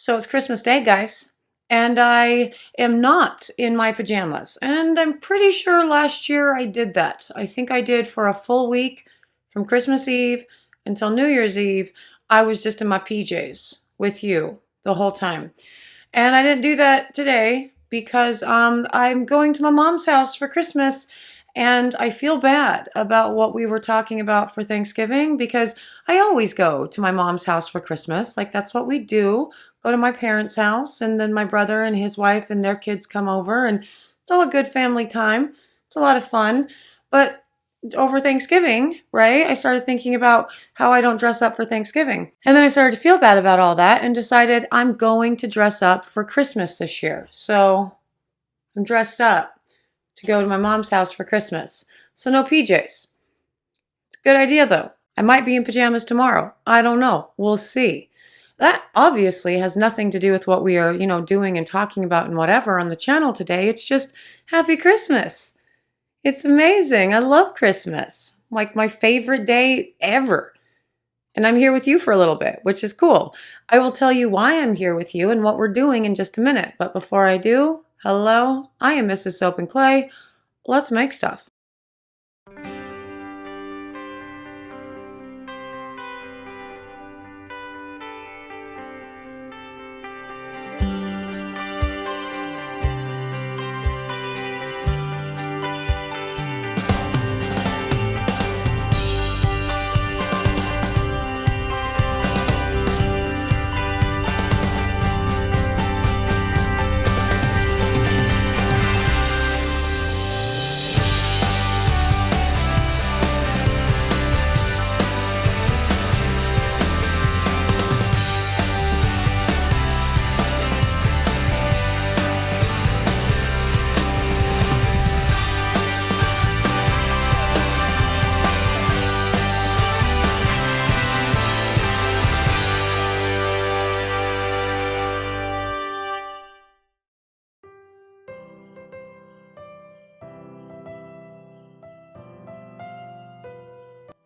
So it's Christmas Day, guys, and I am not in my pajamas. And I'm pretty sure last year I did that. I think I did for a full week from Christmas Eve until New Year's Eve. I was just in my PJs with you the whole time. And I didn't do that today because I'm going to my mom's house for Christmas, and I feel bad about what we were talking about for Thanksgiving because I always go to my mom's house for Christmas. Like, that's what we do. Go to my parents' house, and then my brother and his wife and their kids come over, and it's all a good family time. It's a lot of fun. But over Thanksgiving, right, I started thinking about how I don't dress up for Thanksgiving. And then I started to feel bad about all that and decided I'm going to dress up for Christmas this year. So I'm dressed up to go to my mom's house for Christmas. So no PJs. It's a good idea though. I might be in pajamas tomorrow. I don't know. We'll see. That obviously has nothing to do with what we are, doing and talking about and whatever on the channel today. It's just Happy Christmas. It's amazing. I love Christmas. Like my favorite day ever. And I'm here with you for a little bit, which is cool. I will tell you why I'm here with you and what we're doing in just a minute. But before I do, hello, I am Mrs. Soap and Clay. Let's make stuff.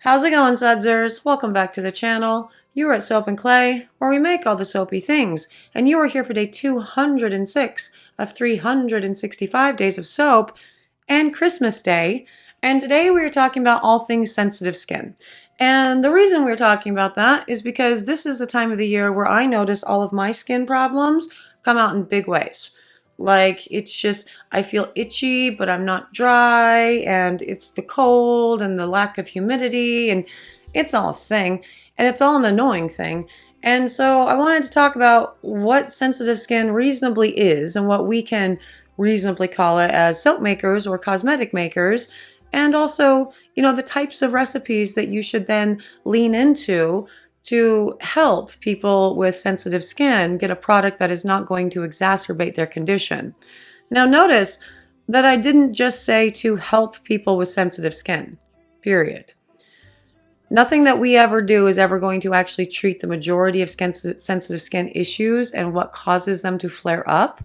How's it going, Sudzers? Welcome back to the channel. You are at Soap and Clay, where we make all the soapy things, and you are here for day 206 of 365 days of soap and Christmas Day. And today we are talking about all things sensitive skin. And the reason we're talking about that is because this is the time of the year where I notice all of my skin problems come out in big ways. Like, it's just, I feel itchy, but I'm not dry, and it's the cold and the lack of humidity, and it's all a thing, and it's all an annoying thing. And so I wanted to talk about what sensitive skin reasonably is and what we can reasonably call it as soap makers or cosmetic makers, and also, the types of recipes that you should then lean into to help people with sensitive skin get a product that is not going to exacerbate their condition. Now notice that I didn't just say to help people with sensitive skin, period. Nothing that we ever do is ever going to actually treat the majority of sensitive skin issues and what causes them to flare up,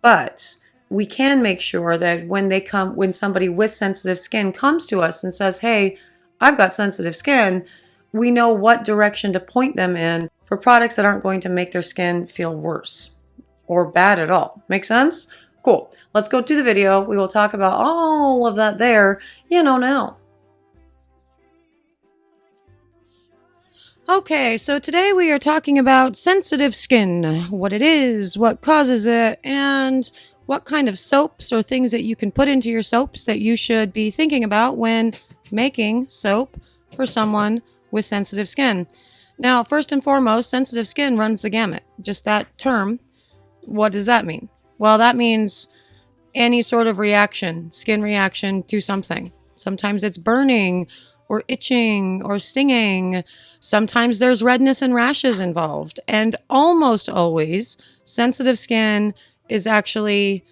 but we can make sure that when somebody with sensitive skin comes to us and says, hey, I've got sensitive skin, we know what direction to point them in for products that aren't going to make their skin feel worse or bad at all. Make sense? Cool. Let's go to the video. We will talk about all of that there, now. Okay, so today we are talking about sensitive skin, what it is, what causes it, and what kind of soaps or things that you can put into your soaps that you should be thinking about when making soap for someone with sensitive skin. Now, first and foremost, sensitive skin runs the gamut. Just that term, what does that mean? Well, that means any sort of reaction, skin reaction to something. Sometimes it's burning or itching or stinging. Sometimes there's redness and rashes involved. And almost always, sensitive skin is actually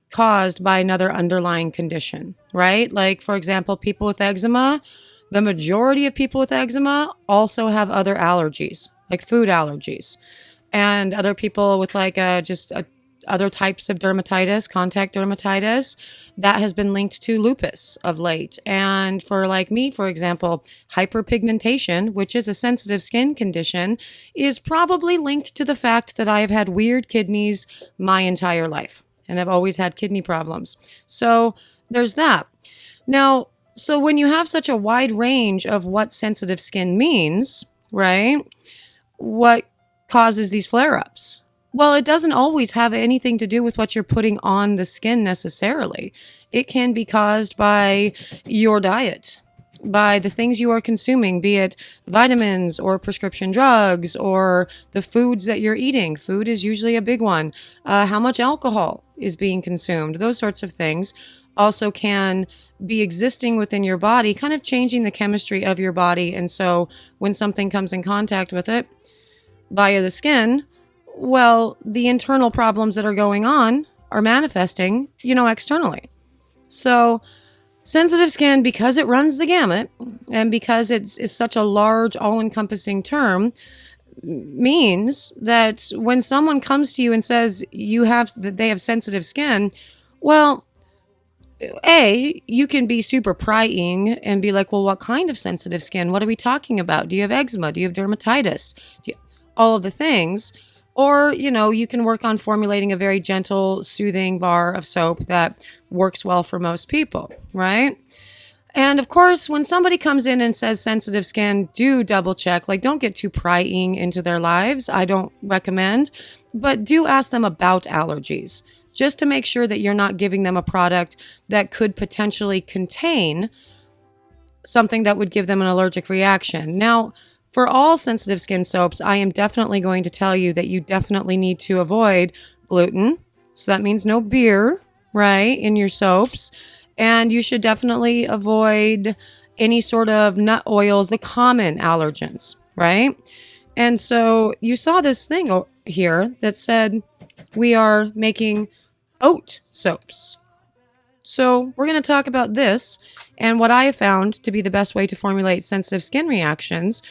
caused by another underlying condition, right? Like, for example, people with eczema. The majority of people with eczema also have other allergies, like food allergies, and other people with just a other types of dermatitis, contact dermatitis, that has been linked to lupus of late. And for like me, for example, hyperpigmentation, which is a sensitive skin condition, is probably linked to the fact that I have had weird kidneys my entire life. And I've always had kidney problems. So there's that. Now, so when you have such a wide range of what sensitive skin means, right? What causes these flare-ups? Well, it doesn't always have anything to do with what you're putting on the skin necessarily. It can be caused by your diet, by the things you are consuming, be it vitamins or prescription drugs or the foods that you're eating. Food is usually a big one. How much alcohol is being consumed? Those sorts of things also can be existing within your body, kind of changing the chemistry of your body. And so when something comes in contact with it via the skin, well, the internal problems that are going on are manifesting, externally. So sensitive skin, because it runs the gamut and because it's such a large, all-encompassing term, means that when someone comes to you and says that they have sensitive skin, well, you can be super prying and be like, well, what kind of sensitive skin? What are we talking about? Do you have eczema? Do you have dermatitis? All of the things. Or, you can work on formulating a very gentle, soothing bar of soap that works well for most people, right? And of course, when somebody comes in and says sensitive skin, do double check. Like, don't get too prying into their lives. I don't recommend, but do ask them about allergies, just to make sure that you're not giving them a product that could potentially contain something that would give them an allergic reaction. Now, for all sensitive skin soaps, I am definitely going to tell you that you definitely need to avoid gluten. So that means no beer, right, in your soaps. And you should definitely avoid any sort of nut oils, the common allergens, right? And so you saw this thing here that said we are making oat soaps. So we're going to talk about this and what I have found to be the best way to formulate sensitive skin reactions,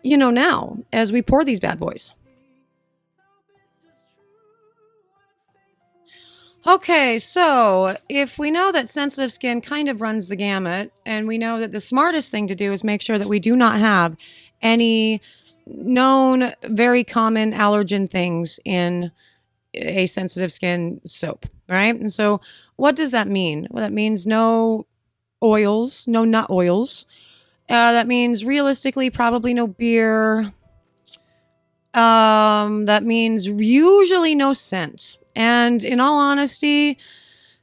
now as we pour these bad boys. Okay, so if we know that sensitive skin kind of runs the gamut, and we know that the smartest thing to do is make sure that we do not have any known, very common allergen things in a sensitive skin soap, right? And so what does that mean? Well, that means no oils, no nut oils. That means realistically probably no beer. That means usually no scent. And in all honesty,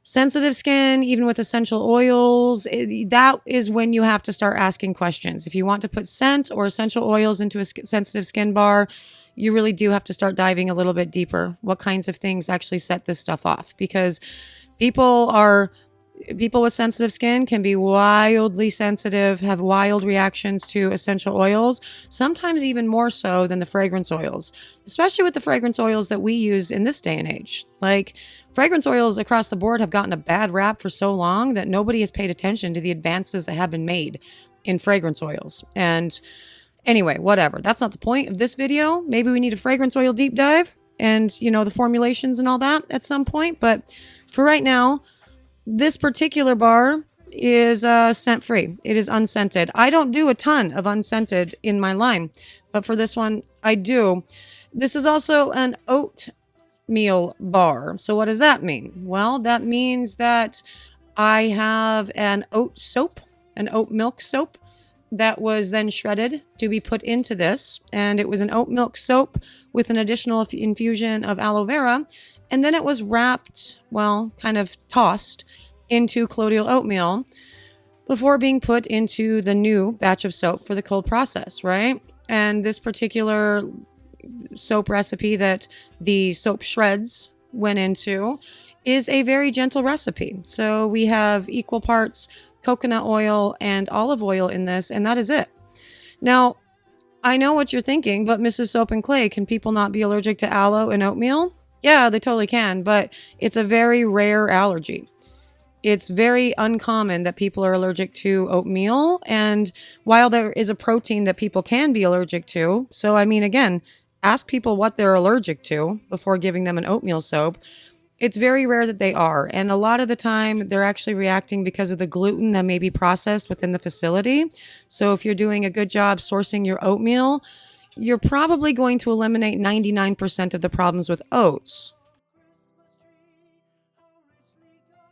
sensitive skin, even with essential oils, that is when you have to start asking questions. If you want to put scent or essential oils into a sensitive skin bar, you really do have to start diving a little bit deeper. What kinds of things actually set this stuff off? Because people with sensitive skin can be wildly sensitive, have wild reactions to essential oils, sometimes even more so than the fragrance oils, especially with the fragrance oils that we use in this day and age. Like, fragrance oils across the board have gotten a bad rap for so long that nobody has paid attention to the advances that have been made in fragrance oils. And anyway, whatever. That's not the point of this video. Maybe we need a fragrance oil deep dive and, the formulations and all that at some point. But for right now, this particular bar is scent-free. It is unscented. I don't do a ton of unscented in my line, but for this one, I do. This is also an oatmeal bar. So what does that mean? Well, that means that I have an oat soap, an oat milk soap that was then shredded to be put into this. And it was an oat milk soap with an additional infusion of aloe vera. And then it was wrapped, kind of tossed into colloidal oatmeal before being put into the new batch of soap for the cold process, right? And this particular soap recipe that the soap shreds went into is a very gentle recipe. So we have equal parts coconut oil and olive oil in this, and that is it. Now, I know what you're thinking, but Mrs. Soap and Clay, can people not be allergic to aloe and oatmeal? Yeah, they totally can, but it's a very rare allergy. It's very uncommon that people are allergic to oatmeal. And while there is a protein that people can be allergic to, so again, ask people what they're allergic to before giving them an oatmeal soap. It's very rare that they are. And a lot of the time, they're actually reacting because of the gluten that may be processed within the facility. So if you're doing a good job sourcing your oatmeal, you're probably going to eliminate 99% of the problems with oats.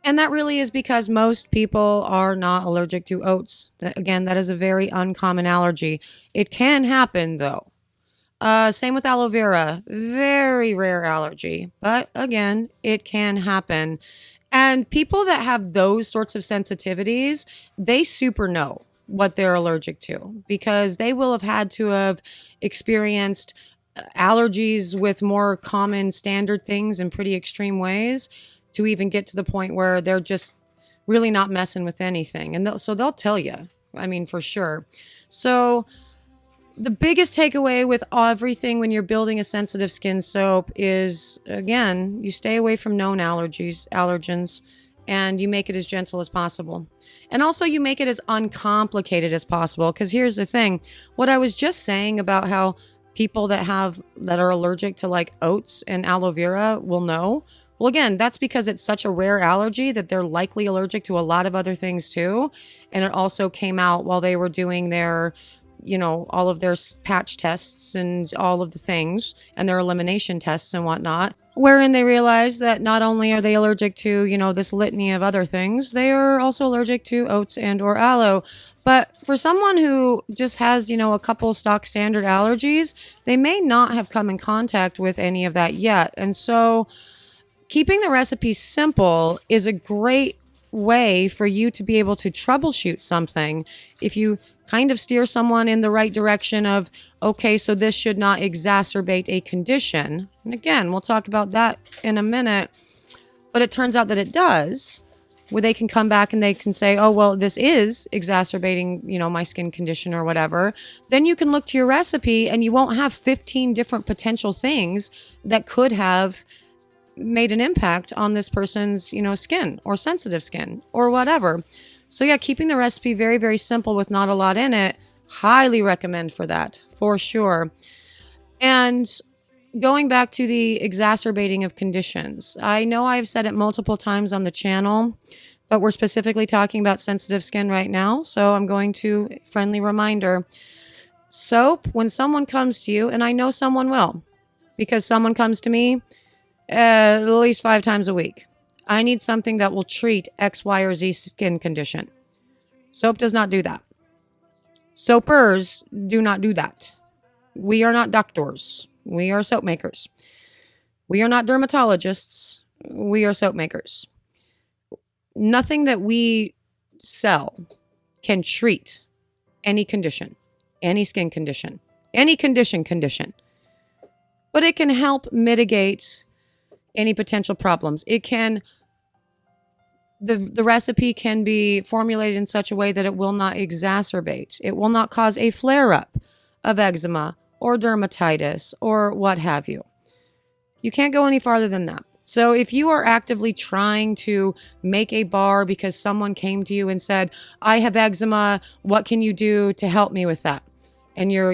And that really is because most people are not allergic to oats. Again, that is a very uncommon allergy. It can happen though. Same with aloe vera. Very rare allergy. But again, it can happen. And people that have those sorts of sensitivities, they super know what they're allergic to because they will have had to have experienced allergies with more common standard things in pretty extreme ways to even get to the point where they're just really not messing with anything. And so they'll tell you, I mean, for sure. So the biggest takeaway with everything when you're building a sensitive skin soap is, again, you stay away from known allergens, and you make it as gentle as possible. And also you make it as uncomplicated as possible. Because here's the thing, what I was just saying about how people that are allergic to like oats and aloe vera will know. Well, again, that's because it's such a rare allergy that they're likely allergic to a lot of other things too. And it also came out while they were doing their, all of their patch tests and all of the things and their elimination tests and whatnot, wherein they realized that not only are they allergic to, this litany of other things, they are also allergic to oats and or aloe. But for someone who just has, a couple stock standard allergies, they may not have come in contact with any of that yet. And so keeping the recipe simple is a great way for you to be able to troubleshoot something. If you kind of steer someone in the right direction of, okay, so this should not exacerbate a condition. And again, we'll talk about that in a minute, but it turns out that it does, where they can come back and they can say, oh, well, this is exacerbating, my skin condition or whatever. Then you can look to your recipe and you won't have 15 different potential things that could have made an impact on this person's, skin or sensitive skin or whatever. So yeah, keeping the recipe very, very simple with not a lot in it, highly recommend for that, for sure. And going back to the exacerbating of conditions, I know I've said it multiple times on the channel, but we're specifically talking about sensitive skin right now. So I'm going to friendly reminder. Soap, when someone comes to you, and I know someone will, because someone comes to me at least 5 times a week. I need something that will treat X, Y, or Z skin condition. Soap does not do that. Soapers do not do that. We are not doctors. We are soap makers. We are not dermatologists. We are soap makers. Nothing that we sell can treat any condition, any skin condition, any condition. But it can help mitigate any potential problems. It can, the recipe can be formulated in such a way that it will not exacerbate. It will not cause a flare-up of eczema or dermatitis or what have you. You can't go any farther than that. So if you are actively trying to make a bar because someone came to you and said, I have eczema, what can you do to help me with that? And you're,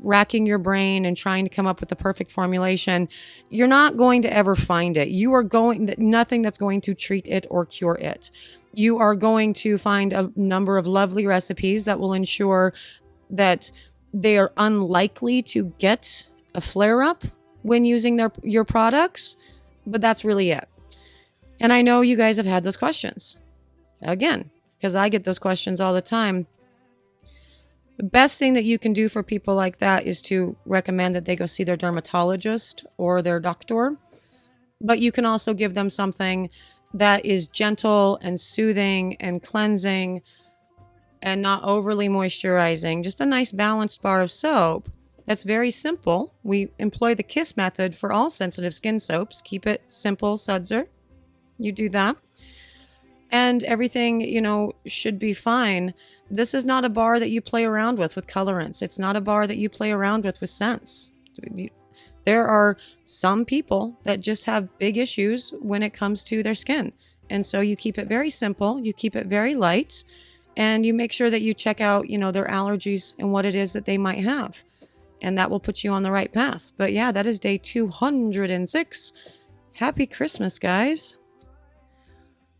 racking your brain and trying to come up with the perfect formulation, you're not going to ever find it. Nothing that's going to treat it or cure it. You are going to find a number of lovely recipes that will ensure that they are unlikely to get a flare-up when using your products, but that's really it. And I know you guys have had those questions. Again, because I get those questions all the time. The best thing that you can do for people like that is to recommend that they go see their dermatologist or their doctor. But you can also give them something that is gentle and soothing and cleansing and not overly moisturizing. Just a nice balanced bar of soap that's very simple. We employ the KISS method for all sensitive skin soaps. Keep it simple, Sudzer. You do that. And everything, should be fine. This is not a bar that you play around with colorants. It's not a bar that you play around with scents. There are some people that just have big issues when it comes to their skin. And so you keep it very simple. You keep it very light. And you make sure that you check out, their allergies and what it is that they might have. And that will put you on the right path. But yeah, that is day 206. Happy Christmas, guys.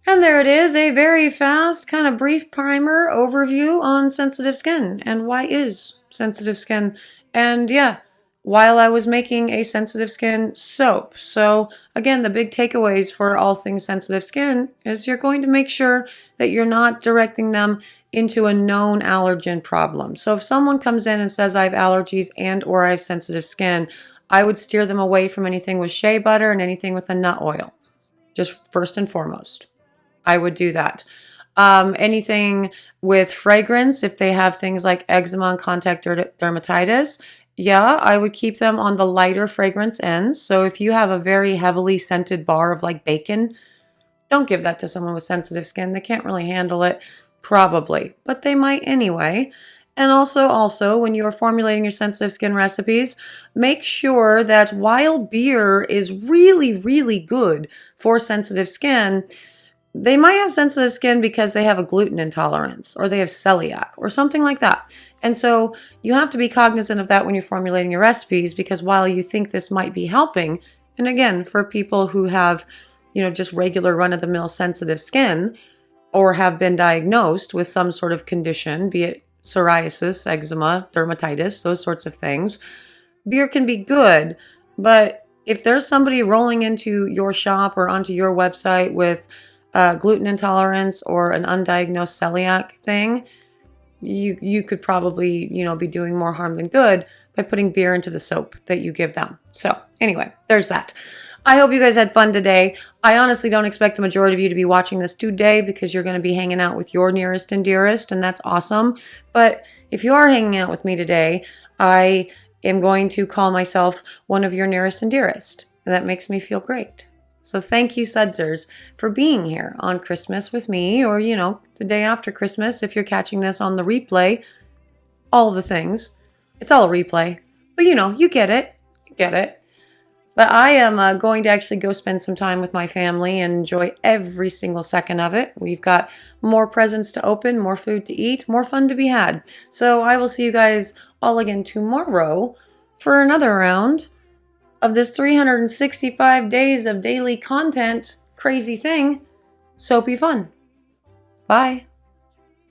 And there it is, a very fast, kind of brief primer overview on sensitive skin and why is sensitive skin. And yeah, while I was making a sensitive skin soap. So again, the big takeaways for all things sensitive skin is you're going to make sure that you're not directing them into a known allergen problem. So if someone comes in and says I have allergies and or I have sensitive skin, I would steer them away from anything with shea butter and anything with a nut oil. Just first and foremost, I would do that. Anything with fragrance, if they have things like eczema and contact dermatitis, yeah, I would keep them on the lighter fragrance ends. So if you have a very heavily scented bar of like bacon, don't give that to someone with sensitive skin. They can't really handle it, probably, but they might anyway. And also, when you're formulating your sensitive skin recipes, make sure that while beer is really, really good for sensitive skin, they might have sensitive skin because they have a gluten intolerance or they have celiac or something like that. And so you have to be cognizant of that when you're formulating your recipes, because while you think this might be helping, and again, for people who have, just regular run-of-the-mill sensitive skin or have been diagnosed with some sort of condition, be it psoriasis, eczema, dermatitis, those sorts of things, beer can be good. But if there's somebody rolling into your shop or onto your website with gluten intolerance or an undiagnosed celiac thing, you could probably, be doing more harm than good by putting beer into the soap that you give them. So anyway, there's that. I hope you guys had fun today. I honestly don't expect the majority of you to be watching this today because you're going to be hanging out with your nearest and dearest, and that's awesome. But if you are hanging out with me today, I am going to call myself one of your nearest and dearest, and that makes me feel great. So thank you, Sudsers, for being here on Christmas with me, or, the day after Christmas if you're catching this on the replay. All the things. It's all a replay. But, you get it. You get it. But I am going to actually go spend some time with my family and enjoy every single second of it. We've got more presents to open, more food to eat, more fun to be had. So I will see you guys all again tomorrow for another round of this 365 days of daily content crazy thing, soapy fun. Bye.